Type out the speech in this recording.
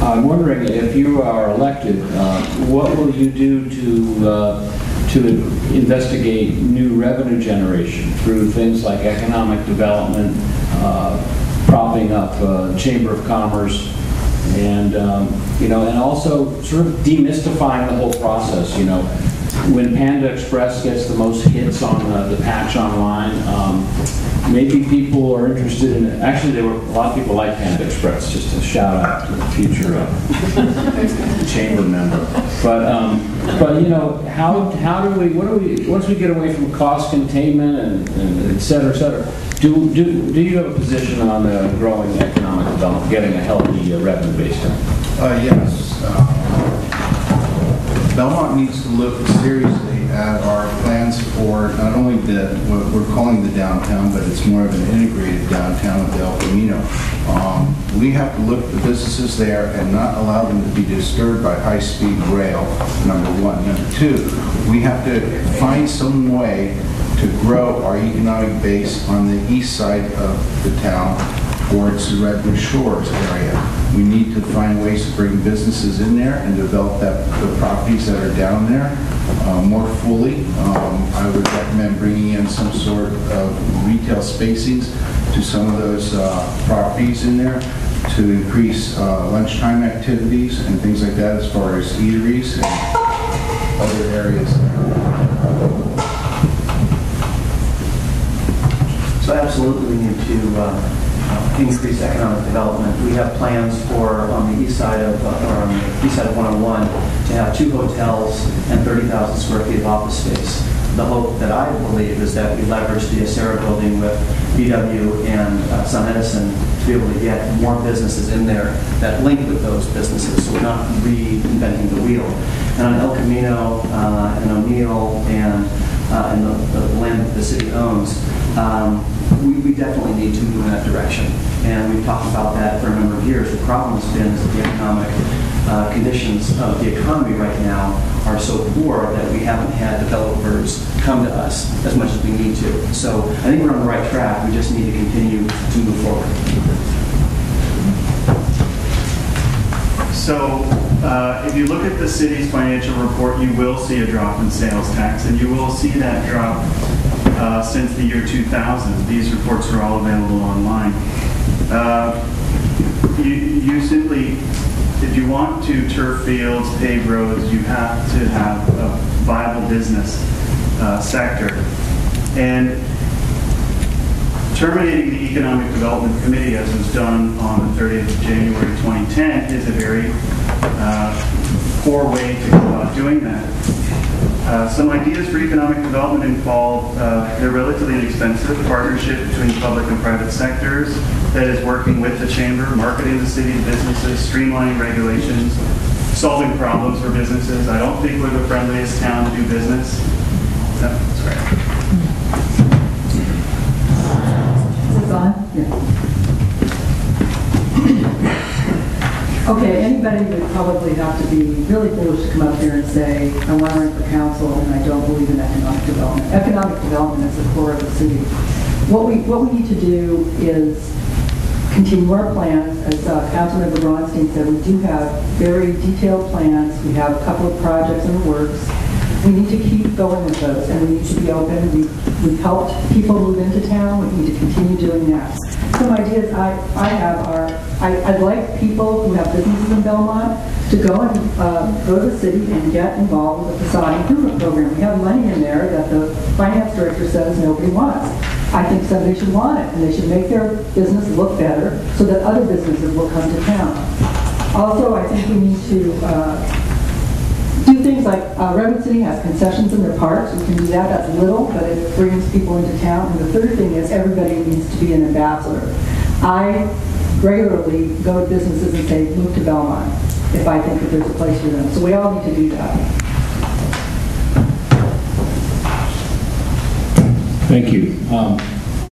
I'm wondering if you are elected, what will you do to investigate new revenue generation through things like economic development, propping up Chamber of Commerce, and and also sort of demystifying the whole process. When Panda Express gets the most hits on the patch online, maybe people are interested in it. Actually, a lot of people like Panda Express. Just a shout out to the future chamber member. But how do we once we get away from cost containment and et cetera, do you have a position on growing economic development, getting a healthy revenue base? Yes. Belmont needs to look seriously at our plans for not only what we're calling the downtown, but it's more of an integrated downtown with El Camino. We have to look at the businesses there and not allow them to be disturbed by high-speed rail, number one. Number two, we have to find some way to grow our economic base on the east side of the town towards the Redwood Shores area. We need to find ways to bring businesses in there and develop the properties that are down there more fully. I would recommend bringing in some sort of retail spacings to some of those properties in there to increase lunchtime activities and things like that, as far as eateries and other areas. So absolutely we need to increase economic development. We have plans for on the east side of 101 to have 2 hotels and 30,000 square feet of office space. The hope that I believe is that we leverage the Acera building with BW and Sun Edison to be able to get more businesses in there that link with those businesses, so we're not reinventing the wheel. And on El Camino and O'Neill and the land that the city owns, we definitely need to move in that direction. And we've talked about that for a number of years. The problem has been that the economic conditions of the economy right now are so poor that we haven't had developers come to us as much as we need to. So I think we're on the right track. We just need to continue to move forward. So if you look at the city's financial report, you will see a drop in sales tax, and you will see that drop since the year 2000. These reports are all available online. You simply, if you want to turf fields, pave roads, you have to have a viable business sector. And terminating the Economic Development Committee, as was done on the 30th of January 2010, is a very poor way to go about doing that. Some ideas for economic development involve, they're relatively inexpensive, partnership between the public and private sectors, that is working with the chamber, marketing the city's businesses, streamlining regulations, solving problems for businesses. I don't think we're the friendliest town to do business. That's right. Is it on? Yeah. Okay, anybody would probably have to be really foolish to come up here and say, I want to run for council and I don't believe in economic development. Economic development is the core of the city. What we need to do is continue our plans. As Councilmember Bronstein said, we do have very detailed plans. We have a couple of projects in the works. We need to keep going with those, and we need to be open. We've helped people move into town. We need to continue doing that. Some ideas I have are, I'd like people who have businesses in Belmont to go to the city and get involved with the facade improvement program. We have money in there that the finance director says nobody wants. I think somebody should want it, and they should make their business look better so that other businesses will come to town. Also, I think we need to do things like Redwood City has concessions in their parks. We can do that. That's little, but it brings people into town. And the third thing is everybody needs to be an ambassador. I regularly go to businesses and say, move to Belmont, if I think that there's a place for them. So we all need to do that. Thank you.